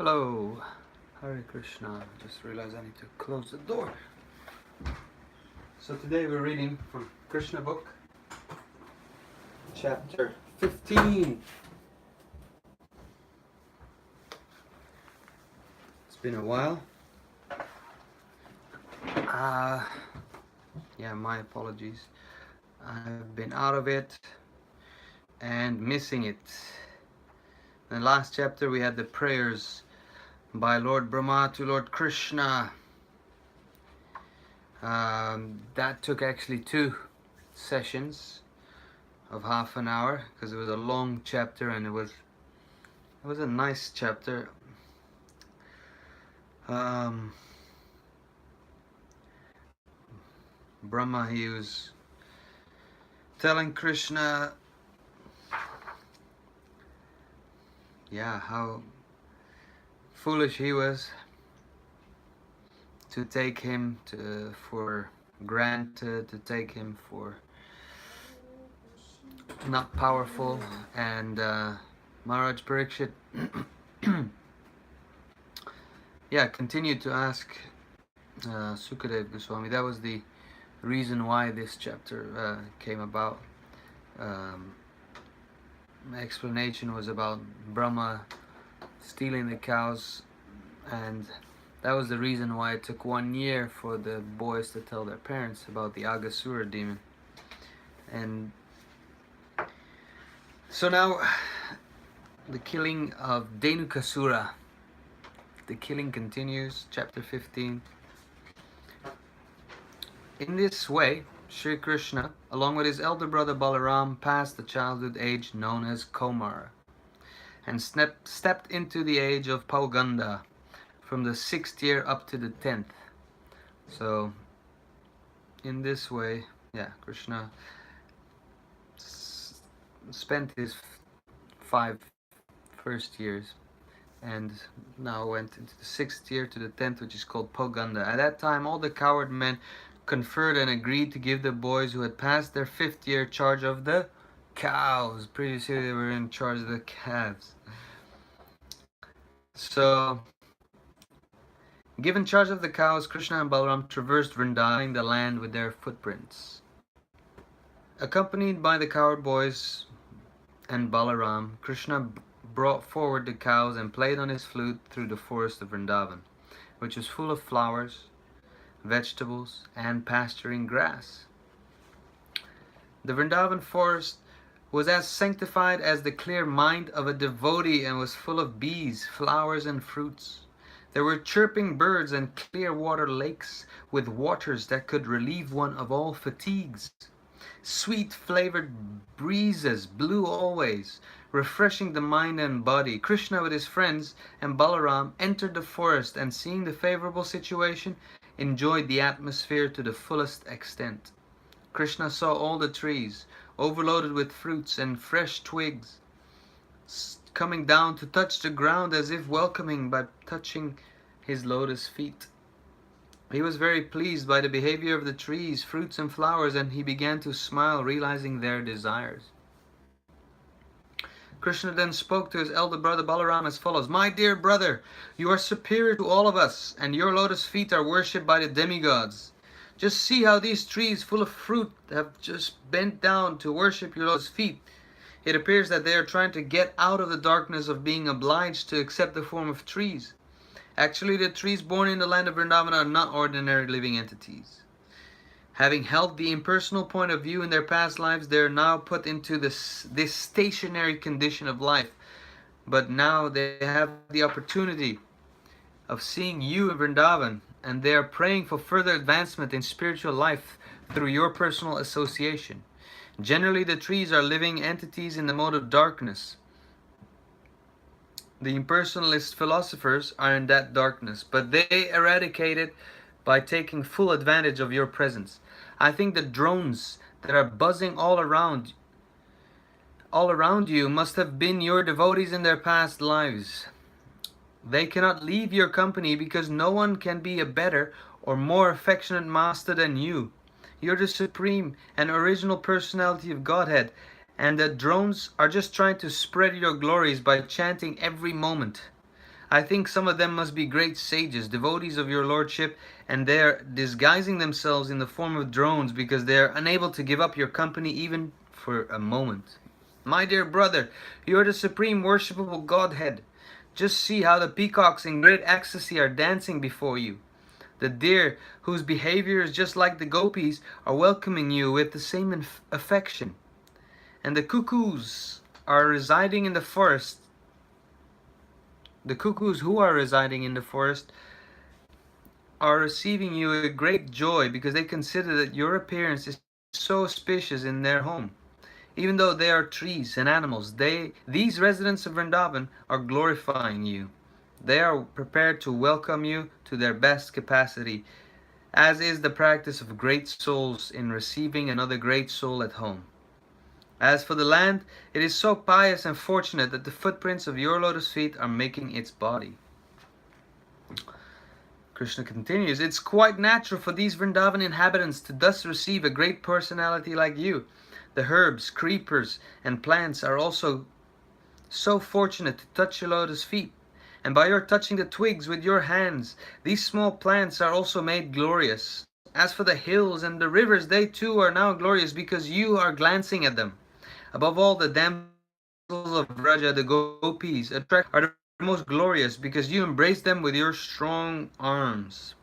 Hello, Hare Krishna. Just realized I need to close the door. So today we're reading from Krishna book, chapter 15. It's been a while. Yeah, my apologies. I've been out of it and missing it. In the last chapter we had the prayers by Lord Brahma to Lord Krishna. That took actually 2 sessions of half an hour because it was a long chapter and it was a nice chapter. Brahma, he was telling Krishna, how foolish he was to take him for granted, to take him for not powerful, and Maharaj Parikshit continued to ask Sukadev Goswami. That was the reason why this chapter came about. My explanation was about Brahma stealing the cows, and that was the reason why it took 1 year for the boys to tell their parents about the Aghasura demon. And so now the killing of Dhenukasura, the killing continues, chapter 15. In this way, Sri Krishna, along with his elder brother Balaram, passed the childhood age known as Komara and stepped into the age of Pauganda from the 6th year up to the 10th. So, in this way, Krishna spent his 5 first years and now went into the 6th year to the 10th, which is called Pauganda. At that time, all the coward men conferred and agreed to give the boys who had passed their 5th year charge of the cows. Previously they were in charge of the calves. So, given charge of the cows, Krishna and Balaram traversed Vrindavan, the land with their footprints. Accompanied by the coward boys and Balaram, Krishna brought forward the cows and played on his flute through the forest of Vrindavan, which was full of flowers, vegetables, and pasturing grass. The Vrindavan forest was as sanctified as the clear mind of a devotee and was full of bees, flowers, and fruits. There were chirping birds and clear water lakes with waters that could relieve one of all fatigues. Sweet flavored breezes blew always, refreshing the mind and body. Krishna with his friends and Balaram entered the forest and, seeing the favorable situation, enjoyed the atmosphere to the fullest extent. Krishna saw all the trees, overloaded with fruits and fresh twigs, coming down to touch the ground as if welcoming by touching his lotus feet. He was very pleased by the behavior of the trees, fruits and flowers, and he began to smile, realizing their desires. Krishna then spoke to his elder brother Balaram as follows: "My dear brother, you are superior to all of us, and your lotus feet are worshipped by the demigods. Just see how these trees full of fruit have just bent down to worship your lotus feet. It appears that they are trying to get out of the darkness of being obliged to accept the form of trees. Actually, the trees born in the land of Vrindavan are not ordinary living entities. Having held the impersonal point of view in their past lives, they are now put into this stationary condition of life. But now they have the opportunity of seeing you in Vrindavan, and they are praying for further advancement in spiritual life through your personal association. Generally, the trees are living entities in the mode of darkness. The impersonalist philosophers are in that darkness, but they eradicate it by taking full advantage of your presence. I think the drones that are buzzing all around you must have been your devotees in their past lives. They cannot leave your company because no one can be a better or more affectionate master than you. You're the supreme and original personality of Godhead, and the drones are just trying to spread your glories by chanting every moment. I think some of them must be great sages, devotees of your lordship, and they are disguising themselves in the form of drones because they are unable to give up your company even for a moment. My dear brother, you are the supreme worshipable Godhead. Just see how the peacocks in great ecstasy are dancing before you. The deer, whose behavior is just like the gopis, are welcoming you with the same affection. And the cuckoos are residing in the forest. The cuckoos who are residing in the forest are receiving you with great joy because they consider that your appearance is so auspicious in their home. Even though they are trees and animals, these residents of Vrindavan are glorifying you. They are prepared to welcome you to their best capacity, as is the practice of great souls in receiving another great soul at home. As for the land, it is so pious and fortunate that the footprints of your lotus feet are making its body. Krishna continues, it's quite natural for these Vrindavan inhabitants to thus receive a great personality like you. The herbs, creepers, and plants are also so fortunate to touch your lotus feet. And by your touching the twigs with your hands, these small plants are also made glorious. As for the hills and the rivers, they too are now glorious because you are glancing at them. Above all, the damsels of Raja, the gopis, are the most glorious because you embrace them with your strong arms.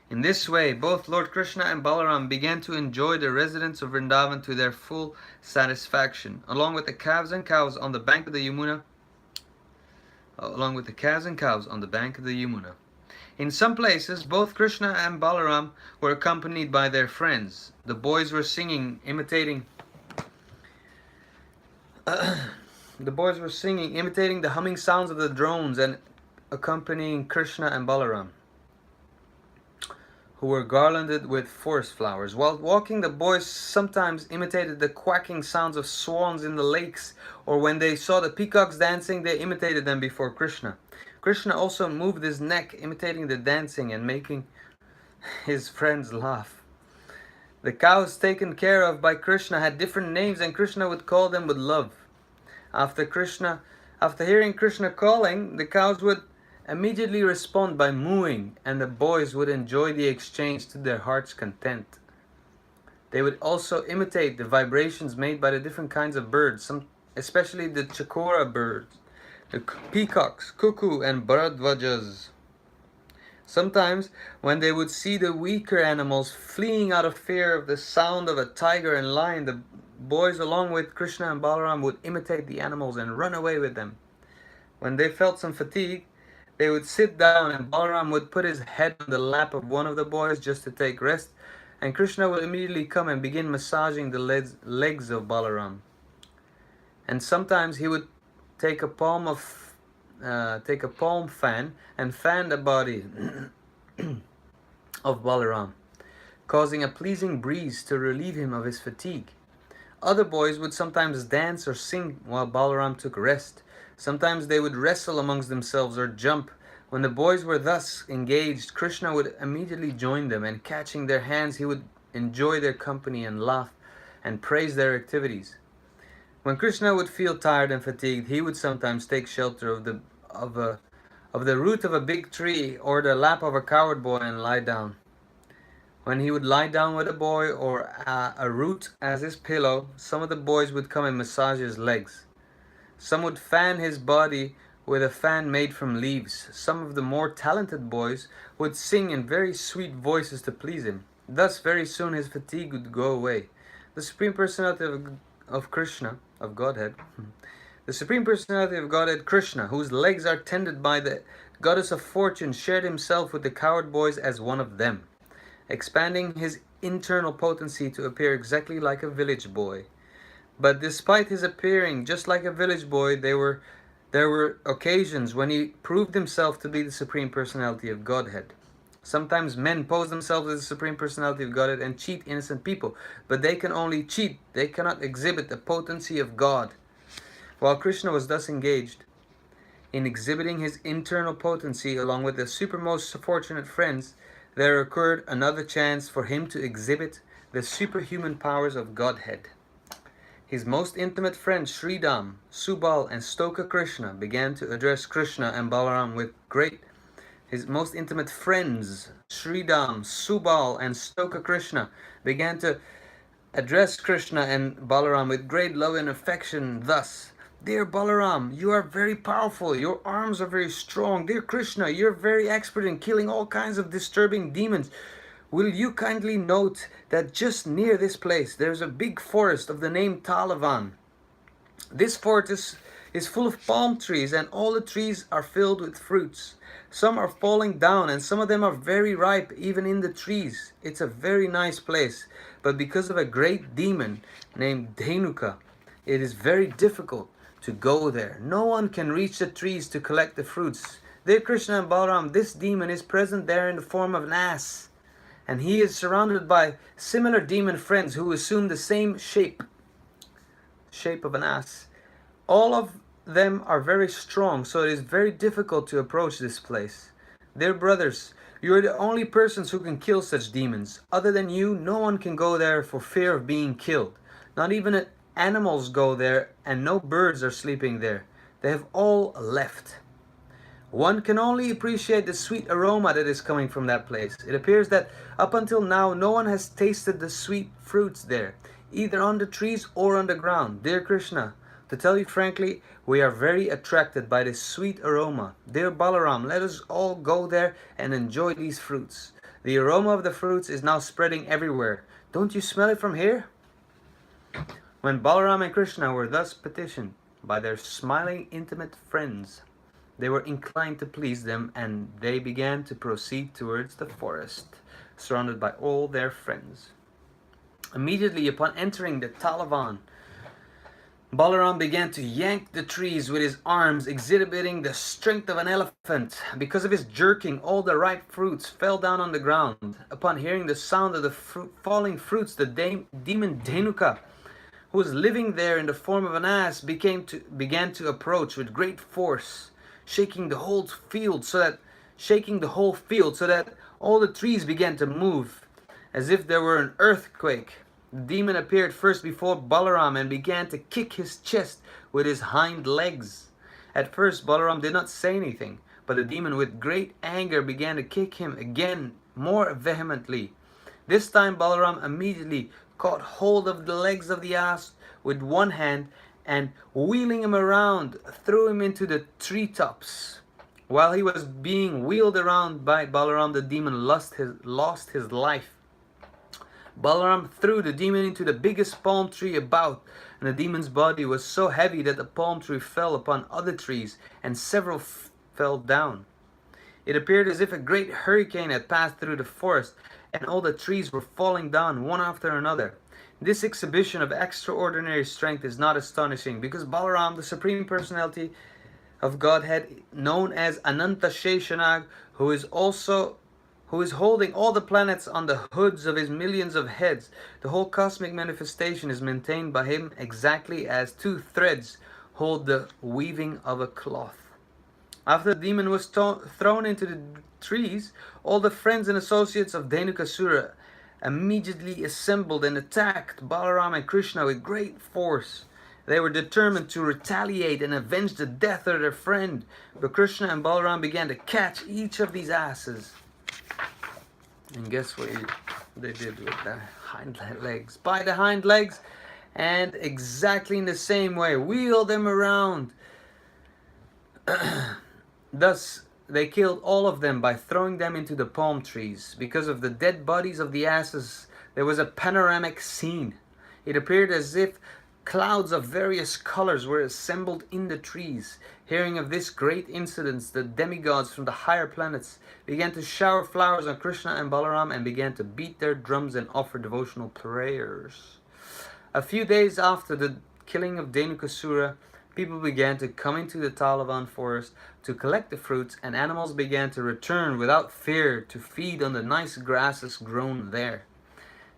In this way, both Lord Krishna and Balaram began to enjoy the residents of Vrindavan to their full satisfaction, along with the calves and cows on the bank of the Yamuna. In some places, both Krishna and Balaram were accompanied by their friends. The boys were singing, imitating the humming sounds of the drones and accompanying Krishna and Balaram, who were garlanded with forest flowers. While walking, the boys sometimes imitated the quacking sounds of swans in the lakes, or when they saw the peacocks dancing, they imitated them before Krishna. Krishna also moved his neck, imitating the dancing and making his friends laugh. The cows taken care of by Krishna had different names, and Krishna would call them with love. After hearing Krishna calling, the cows would immediately respond by mooing, and the boys would enjoy the exchange to their heart's content. They would also imitate the vibrations made by the different kinds of birds, especially the chakora birds, the peacocks, cuckoo, and bharadvajas. Sometimes, when they would see the weaker animals fleeing out of fear of the sound of a tiger and lion, the boys, along with Krishna and Balaram, would imitate the animals and run away with them. When they felt some fatigue, they would sit down, and Balaram would put his head on the lap of one of the boys just to take rest, and Krishna would immediately come and begin massaging the legs of Balaram. And sometimes he would take a palm fan and fan the body of Balaram, causing a pleasing breeze to relieve him of his fatigue. Other boys would sometimes dance or sing while Balaram took rest. Sometimes they would wrestle amongst themselves or jump. When the boys were thus engaged, Krishna would immediately join them, and catching their hands, he would enjoy their company and laugh and praise their activities. When Krishna would feel tired and fatigued, he would sometimes take shelter of the root of a big tree or the lap of a coward boy and lie down. When he would lie down with a boy or a root as his pillow, some of the boys would come and massage his legs. Some would fan his body with a fan made from leaves. Some of the more talented boys would sing in very sweet voices to please him. Thus, very soon his fatigue would go away. The Supreme Personality of Krishna, of Godhead, the Supreme Personality of Godhead, Krishna, whose legs are tended by the Goddess of Fortune, shared himself with the coward boys as one of them, expanding his internal potency to appear exactly like a village boy. But despite his appearing just like a village boy, there were occasions when he proved himself to be the Supreme Personality of Godhead. Sometimes men pose themselves as the Supreme Personality of Godhead and cheat innocent people, but they can only cheat, they cannot exhibit the potency of God. While Krishna was thus engaged in exhibiting his internal potency along with the supermost fortunate friends, there occurred another chance for him to exhibit the superhuman powers of Godhead. His most intimate friends Sridham, Subal, and Stoka Krishna began to address Krishna and Balaram with great. His most intimate friends Sridham, Subal, and Stoka Krishna began to address Krishna and Balaram with great love and affection thus. Dear Balaram, you are very powerful. Your arms are very strong. Dear Krishna, you're very expert in killing all kinds of disturbing demons. Will you kindly note that just near this place there's a big forest of the name Talavan. This forest is full of palm trees, and all the trees are filled with fruits. Some are falling down, and some of them are very ripe, even in the trees. It's a very nice place, but because of a great demon named Dhenuka, it is very difficult to go there. No one can reach the trees to collect the fruits. Dear Krishna and Balaram, this demon is present there in the form of an ass, and he is surrounded by similar demon friends who assume the same shape of an ass. All of them are very strong, so it is very difficult to approach this place. Dear brothers, you are the only persons who can kill such demons. Other than you, no one can go there for fear of being killed. Not even animals go there, and no birds are sleeping there. They have all left. One can only appreciate the sweet aroma that is coming from that place. It appears that up until now, no one has tasted the sweet fruits there, either on the trees or on the ground. Dear Krishna, to tell you frankly, we are very attracted by this sweet aroma. Dear Balaram, let us all go there and enjoy these fruits. The aroma of the fruits is now spreading everywhere. Don't you smell it from here? When Balaram and Krishna were thus petitioned by their smiling intimate friends, they were inclined to please them, and they began to proceed towards the forest, surrounded by all their friends. Immediately upon entering the Talavan, Balaram began to yank the trees with his arms, exhibiting the strength of an elephant. Because of his jerking, all the ripe fruits fell down on the ground. Upon hearing the sound of the falling fruits, the demon Dhenuka, who was living there in the form of an ass, began to approach with great force, shaking the whole field so that all the trees began to move as if there were an earthquake. The demon appeared first before Balaram and began to kick his chest with his hind legs. At first Balaram did not say anything, but the demon with great anger began to kick him again more vehemently. This time Balaram immediately caught hold of the legs of the ass with one hand and, wheeling him around, threw him into the treetops. While he was being wheeled around by Balaram, the demon lost his life. Balaram threw the demon into the biggest palm tree about, and the demon's body was so heavy that the palm tree fell upon other trees, and several fell down. It appeared as if a great hurricane had passed through the forest, and all the trees were falling down one after another. This exhibition of extraordinary strength is not astonishing, because Balaram, the Supreme Personality of Godhead, known as Ananta Sheshanag, who is holding all the planets on the hoods of his millions of heads, the whole cosmic manifestation is maintained by him exactly as two threads hold the weaving of a cloth. After the demon was thrown into the trees, all the friends and associates of Dhenukasura immediately assembled and attacked Balaram and Krishna with great force. They were determined to retaliate and avenge the death of their friend, but Krishna and Balaram began to catch each of these asses. And guess what they did with the hind legs? By the hind legs, and exactly in the same way, wheel them around. Thus, they killed all of them by throwing them into the palm trees. Because of the dead bodies of the asses, there was a panoramic scene. It appeared as if clouds of various colors were assembled in the trees. Hearing of this great incident, the demigods from the higher planets began to shower flowers on Krishna and Balaram and began to beat their drums and offer devotional prayers. A few days after the killing of Dhenukasura, people began to come into the Talavan forest to collect the fruits, and animals began to return without fear to feed on the nice grasses grown there.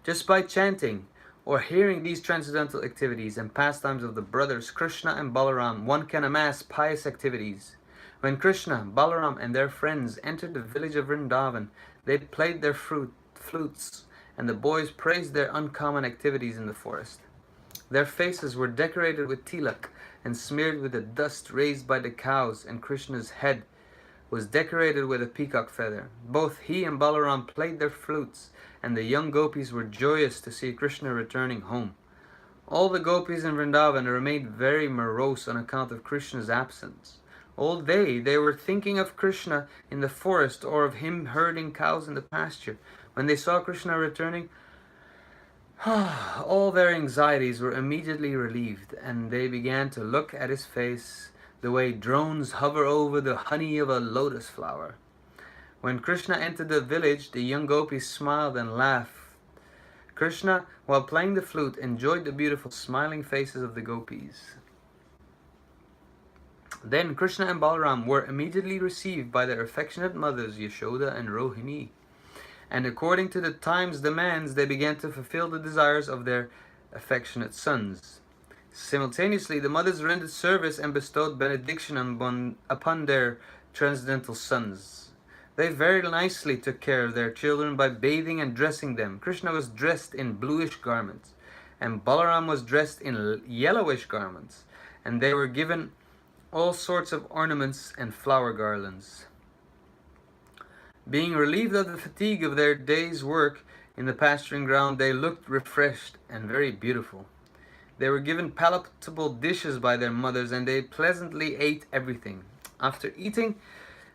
Just by chanting or hearing these transcendental activities and pastimes of the brothers Krishna and Balaram, one can amass pious activities. When Krishna, Balaram, and their friends entered the village of Vrindavan, they played their flutes, and the boys praised their uncommon activities in the forest. Their faces were decorated with tilak and smeared with the dust raised by the cows, and Krishna's head was decorated with a peacock feather. Both he and Balaram played their flutes, and the young gopis were joyous to see Krishna returning home. All the gopis in Vrindavan remained very morose on account of Krishna's absence. All day they were thinking of Krishna in the forest or of him herding cows in the pasture. When they saw Krishna returning, all their anxieties were immediately relieved, and they began to look at his face the way drones hover over the honey of a lotus flower. When Krishna entered the village, the young gopis smiled and laughed. Krishna, while playing the flute, enjoyed the beautiful smiling faces of the gopis. Then Krishna and Balaram were immediately received by their affectionate mothers Yashoda and Rohini, and according to the time's demands, they began to fulfill the desires of their affectionate sons. Simultaneously, the mothers rendered service and bestowed benediction upon their transcendental sons. They very nicely took care of their children by bathing and dressing them. Krishna was dressed in bluish garments, and Balaram was dressed in yellowish garments, and they were given all sorts of ornaments and flower garlands. Being relieved of the fatigue of their day's work in the pasturing ground, they looked refreshed and very beautiful. They were given palatable dishes by their mothers, and they pleasantly ate everything. After eating,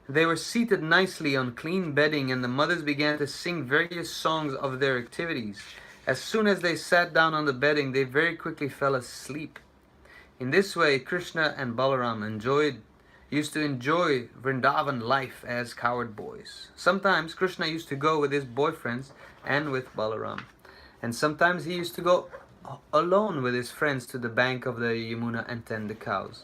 they were seated nicely on clean bedding, and the mothers began to sing various songs of their activities. As soon as they sat down on the bedding, they very quickly fell asleep. In this way, Krishna and Balaram used to enjoy Vrindavan life as cowherd boys. Sometimes Krishna used to go with his boyfriends and with Balaram, and sometimes he used to go alone with his friends to the bank of the Yamuna and tend the cows.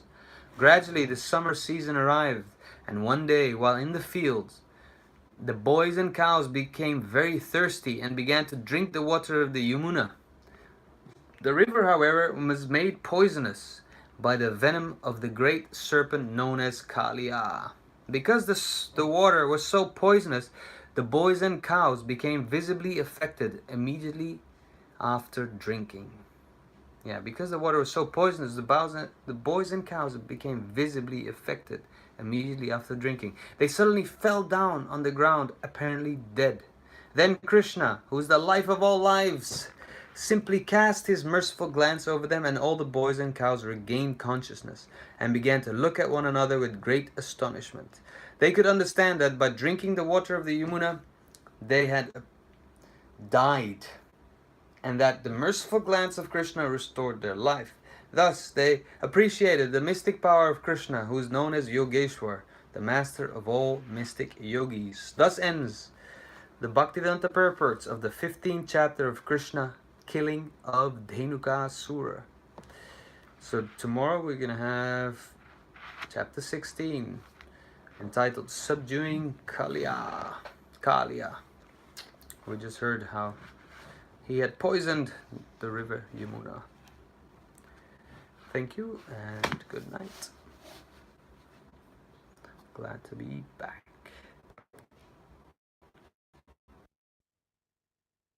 Gradually, the summer season arrived, and one day, while in the fields, the boys and cows became very thirsty and began to drink the water of the Yamuna. The river, however, was made poisonous by the venom of the great serpent known as Kalia. Because the water was so poisonous, the boys and cows became visibly affected immediately after drinking. Yeah, because the water was so poisonous, the boys and cows became visibly affected immediately after drinking. They suddenly fell down on the ground, apparently dead. Then Krishna, who is the life of all lives, simply cast his merciful glance over them, and all the boys and cows regained consciousness and began to look at one another with great astonishment. They could understand that by drinking the water of the Yamuna, they had died, and that the merciful glance of Krishna restored their life. Thus, they appreciated the mystic power of Krishna, who is known as Yogeshwar, the master of all mystic yogis. Thus ends the Bhaktivedanta purports of the 15th chapter of Krishna, killing of Dhenukasura. So tomorrow we're going to have chapter 16, entitled Subduing Kalia. We just heard how he had poisoned the river Yamuna. Thank you and good night. Glad to be back.